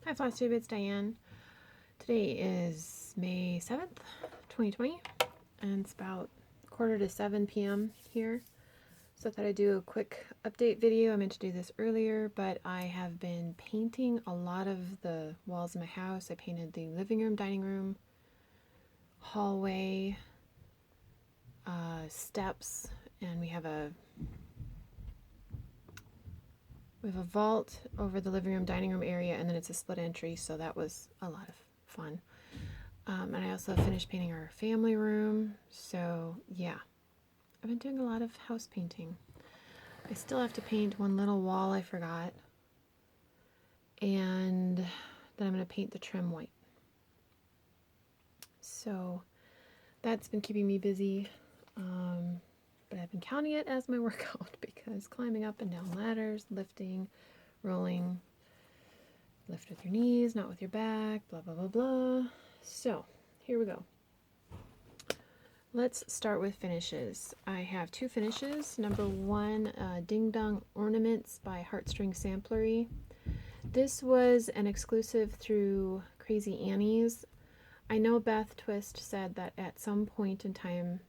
Hi Flosstubers, it's Diane. Today is May 7th, 2020, and it's about 6:45 p.m. here. So I thought I'd do a quick update video. I meant to do this earlier, but I have been painting a lot of the walls in my house. I painted the living room, dining room, hallway, steps, and we have a vault over the living room, dining room area, and then it's a split entry, so that was a lot of fun. And I also finished painting our family room, so yeah, I've been doing a lot of house painting. I still have to paint one little wall I forgot, and then I'm going to paint the trim white. So that's been keeping me busy, but I've been counting it as my workout because climbing up and down ladders, lifting, rolling, lift with your knees, not with your back, blah, blah, blah, blah. So here we go. Let's start with finishes. I have two finishes. Number one, Ding Dong Ornaments by Heartstring Samplery. This was an exclusive through Crazy Annie's. I know Beth Twist said that at some point in time,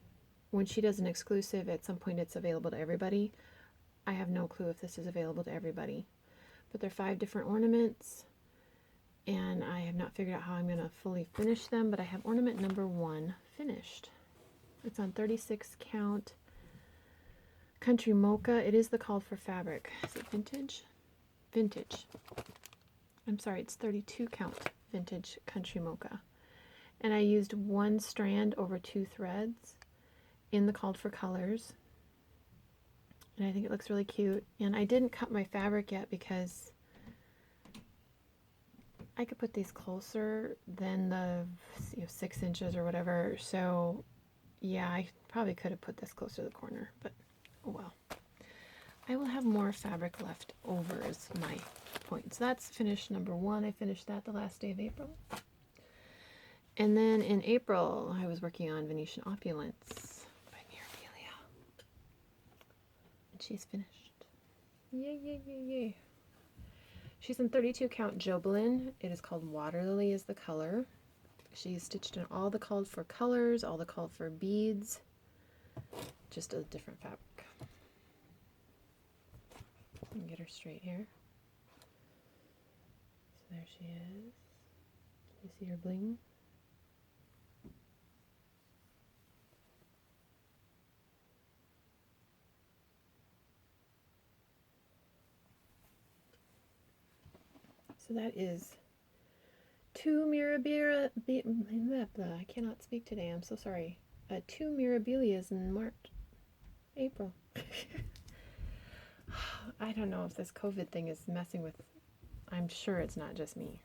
when she does an exclusive, at some point it's available to everybody. I have no clue if this is available to everybody. But there are 5 different ornaments, and I have not figured out how I'm going to fully finish them, but I have ornament number 1 finished. It's on 36 count Country Mocha. It is the called for fabric. Is it vintage? Vintage. I'm sorry, it's 32 count vintage Country Mocha. And I used 1 strand over 2 threads in the called for colors. And I think it looks really cute. And I didn't cut my fabric yet because I could put these closer than the 6 inches or whatever. So yeah, I probably could have put this closer to the corner, but oh well. I will have more fabric left over is my point. So that's finished number 1. I finished that the last day of April. And then in April, I was working on Venetian Opulence by Mirabilia. And she's finished. Yay, yay, yay, yay. She's in 32 count Jobelan. It is called Water Lily is the color. She's stitched in all the called for colors, all the called for beads, just a different fabric. Get her straight here. So there she is. You see her bling? So that is 2 Mirabilia. I cannot speak today. I'm so sorry. 2 Mirabilias in April. I don't know if this COVID thing is messing with. I'm sure it's not just me.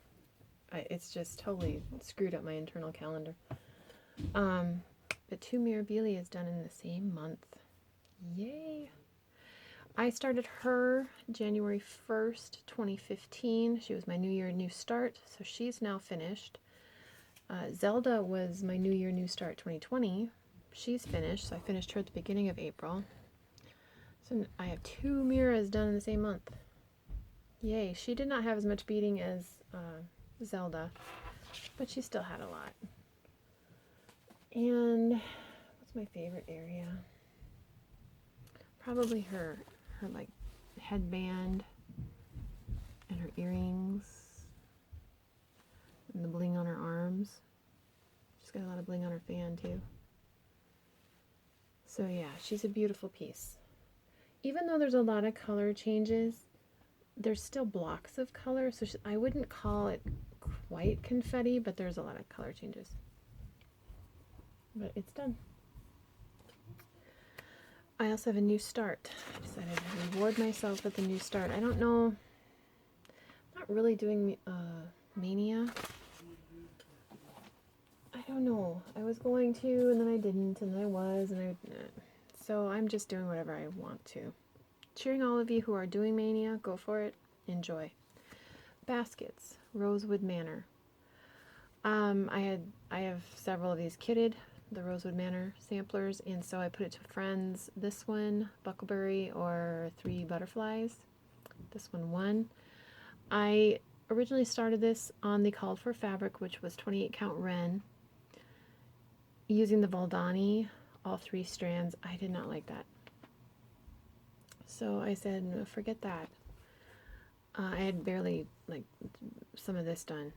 It's just totally screwed up my internal calendar. But 2 Mirabilia is done in the same month. Yay! I started her January 1st, 2015. She was my New Year, New Start, so she's now finished. Zelda was my New Year, New Start 2020. She's finished, so I finished her at the beginning of April. So I have 2 Miras done in the same month. Yay. She did not have as much beading as Zelda, but she still had a lot. And what's my favorite area? Probably her like headband and her earrings and the bling on her arms. She's got a lot of bling on her fan too. So yeah, she's a beautiful piece. Even though there's a lot of color changes, there's still blocks of color, so I wouldn't call it quite confetti, but there's a lot of color changes. But it's done. I also have a new start. I decided to reward myself with a new start. I don't know. I'm not really doing Mania. I don't know. I was going to, and then I didn't, and then I was, and I... So I'm just doing whatever I want to. Cheering all of you who are doing Mania. Go for it. Enjoy. Baskets. Rosewood Manor. I have several of these kitted, the Rosewood Manor samplers, and so I put it to friends. This one, Buckleberry or 3 Butterflies. This one won. I originally started this on the called for fabric, which was 28 count Wren, using the Valdani, all 3 strands. I did not like that. So I said, no, forget that. I had barely like some of this done.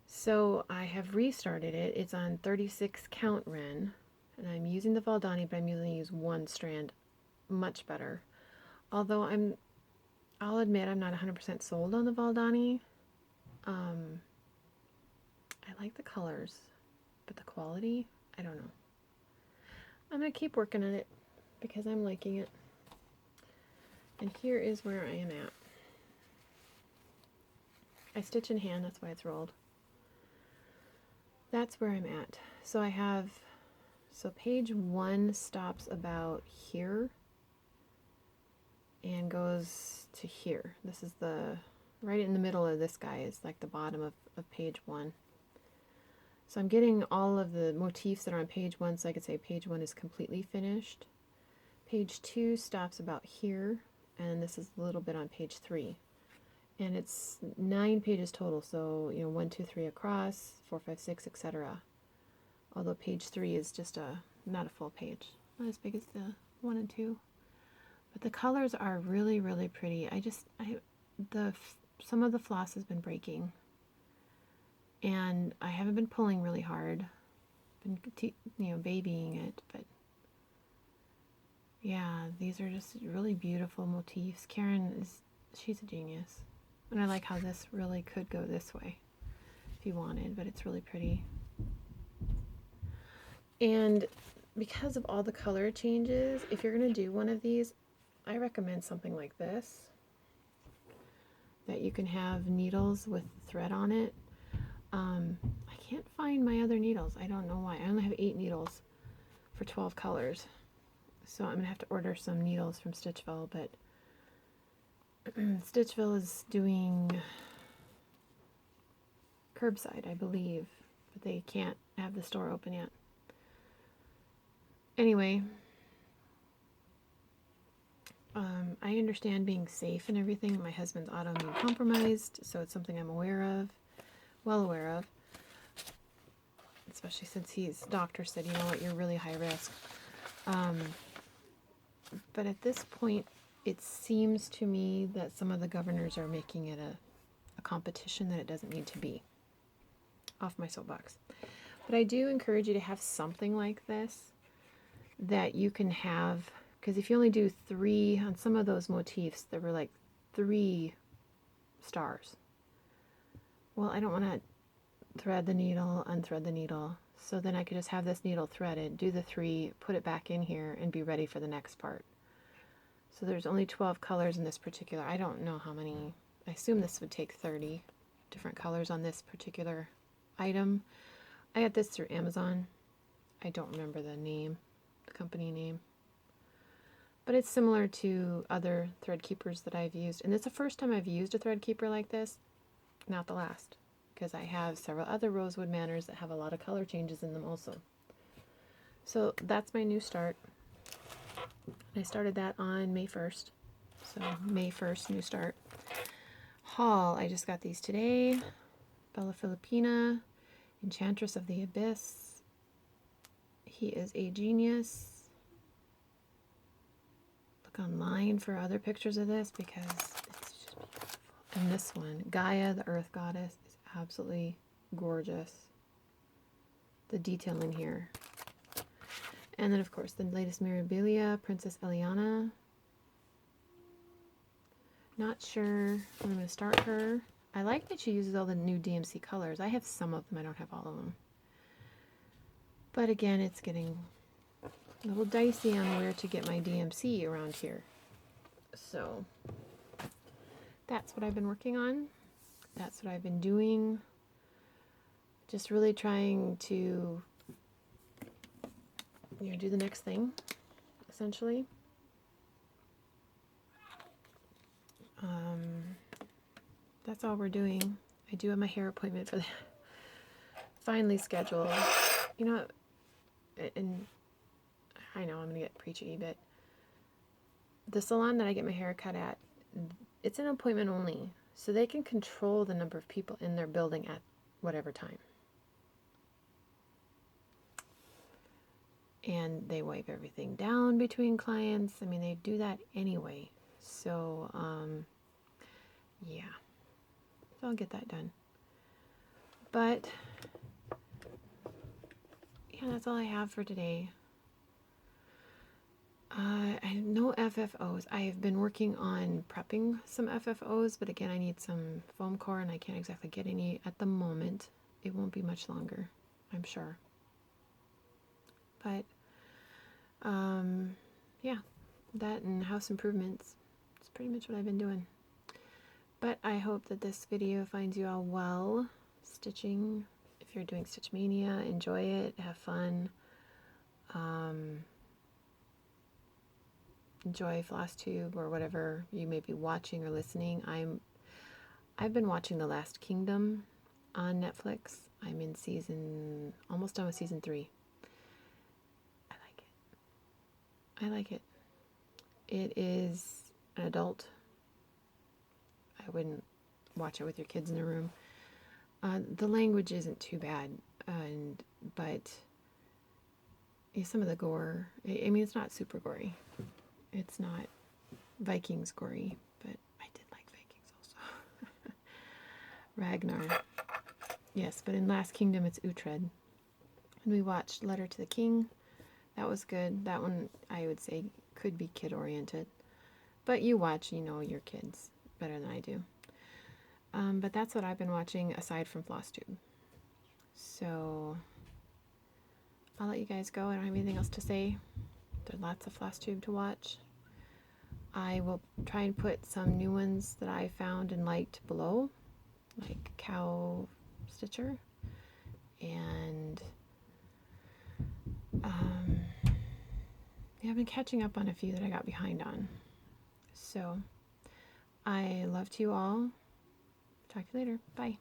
So I have restarted it. It's on 36 count Wren, and I'm using the Valdani, but I'm going to use 1 strand. Much better. Although I'll admit I'm not 100% sold on the Valdani. I like the colors, but the quality, I don't know. I'm going to keep working on it because I'm liking it. And here is where I am at. I stitch in hand, that's why it's rolled. That's where I'm at. So I have, so page 1 stops about here and goes to here. This is the, right in the middle of this guy is like the bottom of page 1. So I'm getting all of the motifs that are on page 1, so I could say page 1 is completely finished. Page 2 stops about here, and this is a little bit on page 3. And it's 9 pages total, so, you know, 1, 2, 3 across, 4, 5, 6, etc. Although page 3 is just not a full page. Not as big as the 1 and 2. But the colors are really, really pretty. Some of the floss has been breaking. And I haven't been pulling really hard. Been, babying it, but yeah, these are just really beautiful motifs. Karen she's a genius. And I like how this really could go this way if you wanted, but it's really pretty. And because of all the color changes, if you're going to do one of these, I recommend something like this, that you can have needles with thread on it. I can't find my other needles. I don't know why. I only have 8 needles for 12 colors. So I'm going to have to order some needles from Stitchville, but Stitchville is doing curbside, I believe, but they can't have the store open yet. Anyway, I understand being safe and everything. My husband's autoimmune compromised, so it's something I'm well aware of. Especially since his doctor said, you know what, you're really high risk. But at this point, it seems to me that some of the governors are making it a competition that it doesn't need to be. Off my soapbox. But I do encourage you to have something like this that you can have, because if you only do 3 on some of those motifs, there were like 3 stars. Well, I don't want to thread the needle, unthread the needle, so then I could just have this needle threaded, do the 3, put it back in here, and be ready for the next part. So there's only 12 colors in this particular, I don't know how many, I assume this would take 30 different colors on this particular item. I got this through Amazon. I don't remember the name, the company name. But it's similar to other thread keepers that I've used. And it's the first time I've used a thread keeper like this, not the last, because I have several other Rosewood Manors that have a lot of color changes in them also. So that's my new start. I started that on May 1st. So May 1st, new start. Haul, I just got these today. Bella Filipina, Enchantress of the Abyss. He is a genius. Look online for other pictures of this because it's just beautiful. And this one, Gaia, the Earth Goddess, is absolutely gorgeous. The detail in here. And then, of course, the latest Mirabilia, Princess Elliana. Not sure when I'm going to start her. I like that she uses all the new DMC colors. I have some of them. I don't have all of them. But again, it's getting a little dicey on where to get my DMC around here. So that's what I've been working on. That's what I've been doing. Just really trying to do the next thing, essentially. That's all we're doing. I do have my hair appointment for that. Finally scheduled. You know, and I know I'm going to get preachy, but the salon that I get my hair cut at, it's an appointment only. So they can control the number of people in their building at whatever time. And they wipe everything down between clients. I mean, they do that anyway. So, yeah. So I'll get that done. But, yeah, that's all I have for today. I have no FFOs. I have been working on prepping some FFOs, but again, I need some foam core, and I can't exactly get any at the moment. It won't be much longer, I'm sure. But, yeah, that and house improvements. It's pretty much what I've been doing. But I hope that this video finds you all well. Stitching, if you're doing Stitch Mania, enjoy it, have fun. Enjoy Flosstube or whatever you may be watching or listening. I've been watching The Last Kingdom on Netflix. I'm in almost done with season 3. I like it. I like it. It is an adult. I wouldn't watch it with your kids in a room. The language isn't too bad, but yeah, some of the gore, I mean, it's not super gory. It's not Vikings gory, but I did like Vikings also. Ragnar. Yes, but in Last Kingdom it's Uhtred. And we watched Letter to the King. That was good. That one, I would say, could be kid-oriented. But you watch, you know your kids better than I do. But that's what I've been watching aside from Flosstube. So I'll let you guys go. I don't have anything else to say. There's lots of Flosstube to watch. I will try and put some new ones that I found and liked below, like Cow Stitcher, and yeah, I've been catching up on a few that I got behind on. So I love to you all. Talk to you later. Bye.